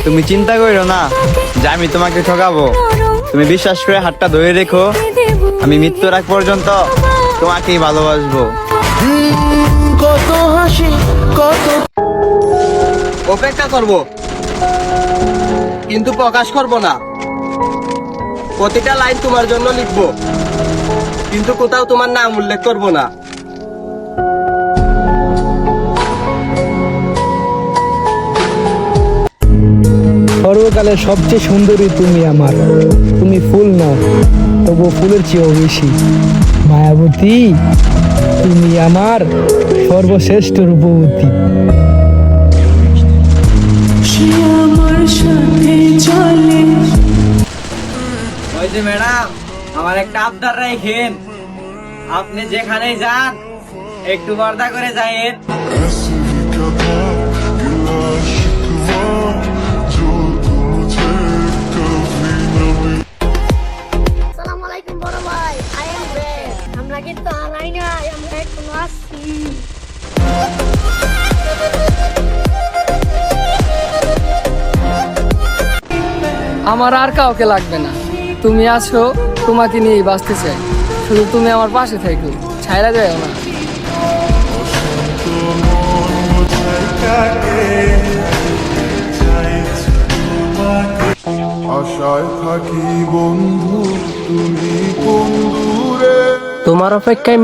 তুমি চিন্তা করো না যে আমি তোমাকে ঠকাবো। তুমি বিশ্বাস করে হাতটা ধরে রেখো, আমি মৃত্যুর আগ পর্যন্ত তোমাকেই ভালোবাসবো। কত হাসি কত অপেক্ষা করব, কিন্তু প্রকাশ করব না। প্রতিটা লাইন তোমার জন্য লিখব, কিন্তু কোথাও তোমার নাম উল্লেখ করব না। সর্বকালের সবচেয়ে সুন্দরী তুমি আমার। তুমি ফুল নাও, তবু ফুলের চেয়েও বেশি মায়াবতী। তুমি আমার সর্বশ্রেষ্ঠ রূপবতী। ওই যে ম্যাডাম, আমার একটা আবদার রাখেন, আপনি যেখানেই যান একটু পর্দা করে যায়েন। আসসালামু আলাইকুম বড় ভাই, আই এম ব্যাক। আমরা কিন্তু হারাই নাই, আমরা এখনো আসছি। আমার আর কাউকে লাগবে না, তুমি আছো, তোমাকে নিয়েই বাঁচতে চাই। শুধু তুমি আমার পাশে থেকো, ছাইরা যায় না। আশায় থাকি বন্ধু, তুমি কোন দূরে। তোমার অপেক্ষায়